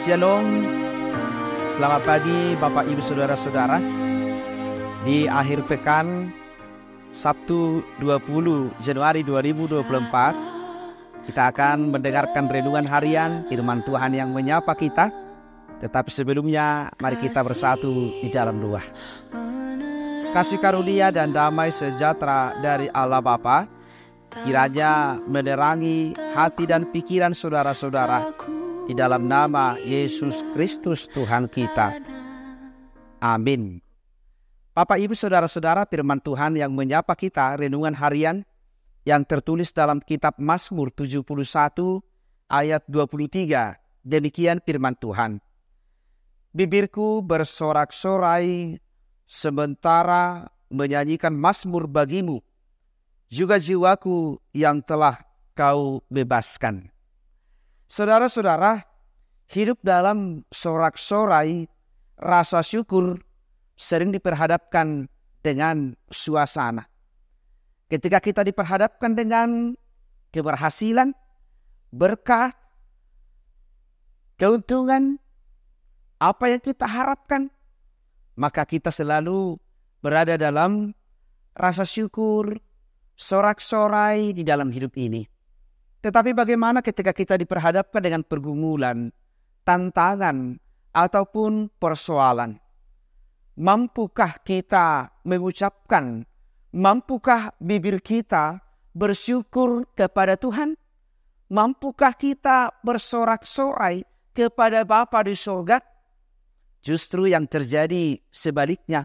Shalom, selamat pagi Bapak Ibu Saudara-saudara. Di akhir pekan Sabtu 20 Januari 2024 kita akan mendengarkan renungan harian firman Tuhan yang menyapa kita. Tetapi sebelumnya mari kita bersatu di dalam doa. Kasih karunia dan damai sejahtera dari Allah Bapa kiranya menerangi hati dan pikiran saudara-saudara di dalam nama Yesus Kristus Tuhan kita. Amin. Bapak Ibu Saudara-saudara, firman Tuhan yang menyapa kita, renungan harian yang tertulis dalam kitab Mazmur 71 ayat 23. Demikian firman Tuhan. Bibirku bersorak-sorai sementara menyanyikan mazmur bagimu, juga jiwaku yang telah kau bebaskan. Saudara-saudara, hidup dalam sorak-sorai rasa syukur sering diperhadapkan dengan suasana. Ketika kita diperhadapkan dengan keberhasilan, berkat, keuntungan, apa yang kita harapkan, maka kita selalu berada dalam rasa syukur, sorak-sorai di dalam hidup ini. Tetapi bagaimana ketika kita diperhadapkan dengan pergumulan, tantangan, ataupun persoalan? Mampukah kita mengucapkan, mampukah bibir kita bersyukur kepada Tuhan? Mampukah kita bersorak-sorai kepada Bapa di surga? Justru yang terjadi sebaliknya.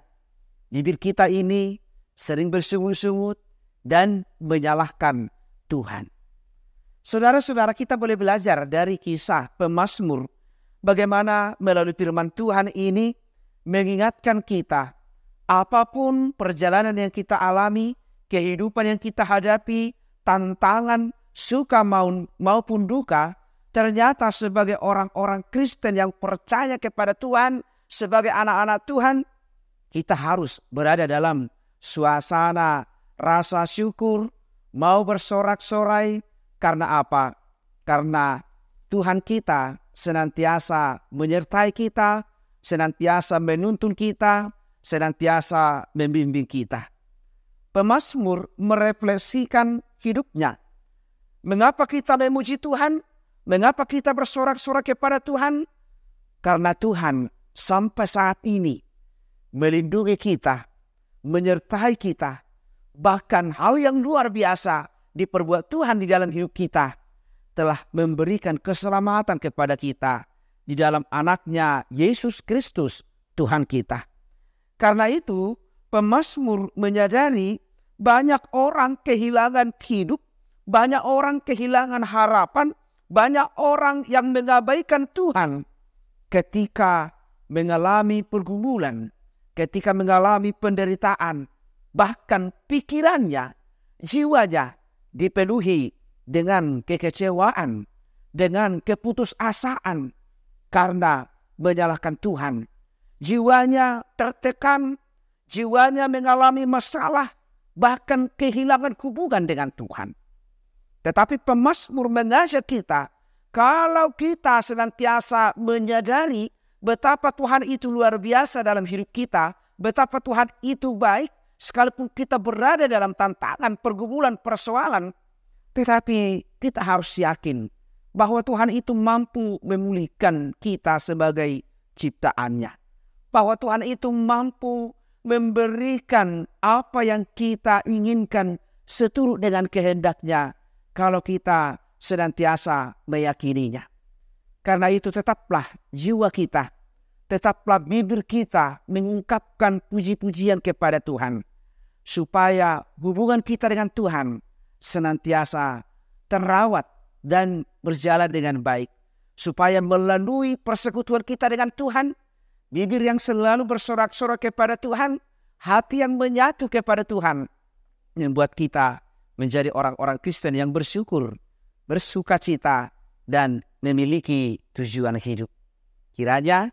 Bibir kita ini sering bersungut-sungut dan menyalahkan Tuhan. Saudara-saudara, kita boleh belajar dari kisah pemazmur bagaimana melalui firman Tuhan ini mengingatkan kita apapun perjalanan yang kita alami, kehidupan yang kita hadapi, tantangan, suka maupun duka, ternyata sebagai orang-orang Kristen yang percaya kepada Tuhan, sebagai anak-anak Tuhan, kita harus berada dalam suasana rasa syukur, mau bersorak-sorai. Karena apa? Karena Tuhan kita senantiasa menyertai kita, senantiasa menuntun kita, senantiasa membimbing kita. Pemazmur merefleksikan hidupnya. Mengapa kita memuji Tuhan? Mengapa kita bersorak-sorak kepada Tuhan? Karena Tuhan sampai saat ini melindungi kita, menyertai kita. Bahkan hal yang luar biasa diperbuat Tuhan di dalam hidup kita, telah memberikan keselamatan kepada kita di dalam anaknya Yesus Kristus Tuhan kita. Karena itu pemazmur menyadari banyak orang kehilangan hidup, banyak orang kehilangan harapan, banyak orang yang mengabaikan Tuhan ketika mengalami pergumulan, ketika mengalami penderitaan, bahkan pikirannya, jiwanya dipenuhi dengan kekecewaan, dengan keputusasaan karena menyalahkan Tuhan. Jiwanya tertekan, jiwanya mengalami masalah, bahkan kehilangan hubungan dengan Tuhan. Tetapi pemazmur mengajak kita, kalau kita senantiasa menyadari betapa Tuhan itu luar biasa dalam hidup kita, betapa Tuhan itu baik, sekalipun kita berada dalam tantangan, pergumulan, persoalan, tetapi kita harus yakin bahwa Tuhan itu mampu memulihkan kita sebagai ciptaannya. Bahwa Tuhan itu mampu memberikan apa yang kita inginkan seturut dengan kehendaknya kalau kita senantiasa meyakininya. Karena itu tetaplah jiwa kita, tetaplah bibir kita mengungkapkan puji-pujian kepada Tuhan. Supaya hubungan kita dengan Tuhan senantiasa terawat dan berjalan dengan baik. Supaya melalui persekutuan kita dengan Tuhan, bibir yang selalu bersorak-sorak kepada Tuhan, hati yang menyatu kepada Tuhan, membuat kita menjadi orang-orang Kristen yang bersyukur, bersukacita, dan memiliki tujuan hidup. Kiranya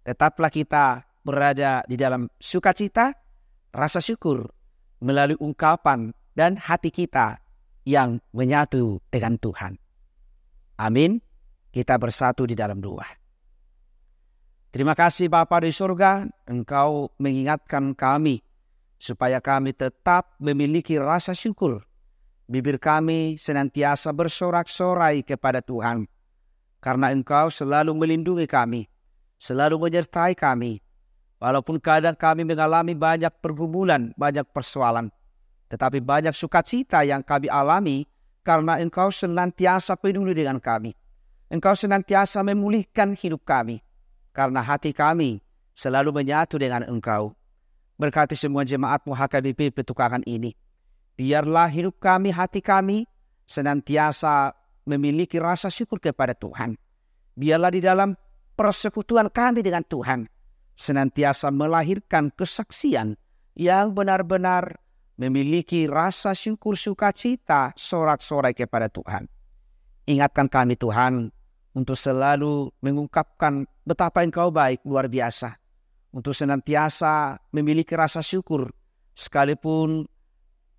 tetaplah kita berada di dalam sukacita, rasa syukur, melalui ungkapan dan hati kita yang menyatu dengan Tuhan. Amin. Kita bersatu di dalam doa. Terima kasih Bapa di surga, Engkau mengingatkan kami supaya kami tetap memiliki rasa syukur. Bibir kami senantiasa bersorak-sorai kepada Tuhan, karena Engkau selalu melindungi kami, selalu menyertai kami. Walaupun kadang kami mengalami banyak pergumulan, banyak persoalan, tetapi banyak sukacita yang kami alami karena Engkau senantiasa peduli dengan kami. Engkau senantiasa memulihkan hidup kami, karena hati kami selalu menyatu dengan Engkau. Berkati semua jemaat-Mu HKBP Petukangan ini. Biarlah hidup kami, hati kami senantiasa memiliki rasa syukur kepada Tuhan. Biarlah di dalam persekutuan kami dengan Tuhan senantiasa melahirkan kesaksian yang benar-benar memiliki rasa syukur, sukacita, sorak-sorai kepada Tuhan. Ingatkan kami Tuhan untuk selalu mengungkapkan betapa Engkau baik, luar biasa. Untuk senantiasa memiliki rasa syukur, sekalipun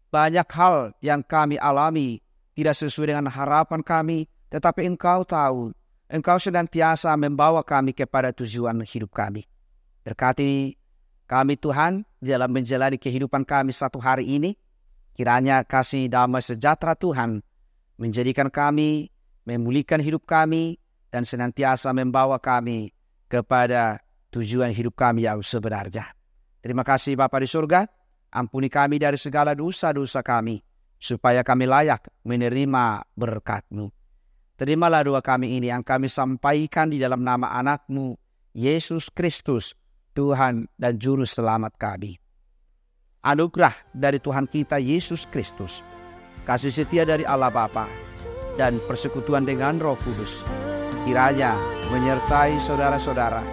banyak hal yang kami alami tidak sesuai dengan harapan kami, tetapi Engkau tahu, Engkau senantiasa membawa kami kepada tujuan hidup kami. Berkati kami Tuhan dalam menjalani kehidupan kami satu hari ini, kiranya kasih damai sejahtera Tuhan menjadikan kami, memulihkan hidup kami, dan senantiasa membawa kami kepada tujuan hidup kami yang sebenarnya. Terima kasih Bapa di surga, ampuni kami dari segala dosa-dosa kami, supaya kami layak menerima berkat-Mu. Terimalah doa kami ini yang kami sampaikan di dalam nama anak-Mu, Yesus Kristus, Tuhan dan Juru Selamat kami. Anugerah dari Tuhan kita Yesus Kristus, kasih setia dari Allah Bapa, dan persekutuan dengan Roh Kudus, kiranya menyertai saudara-saudara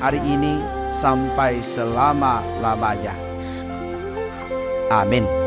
hari ini sampai selama-lamanya. Amin.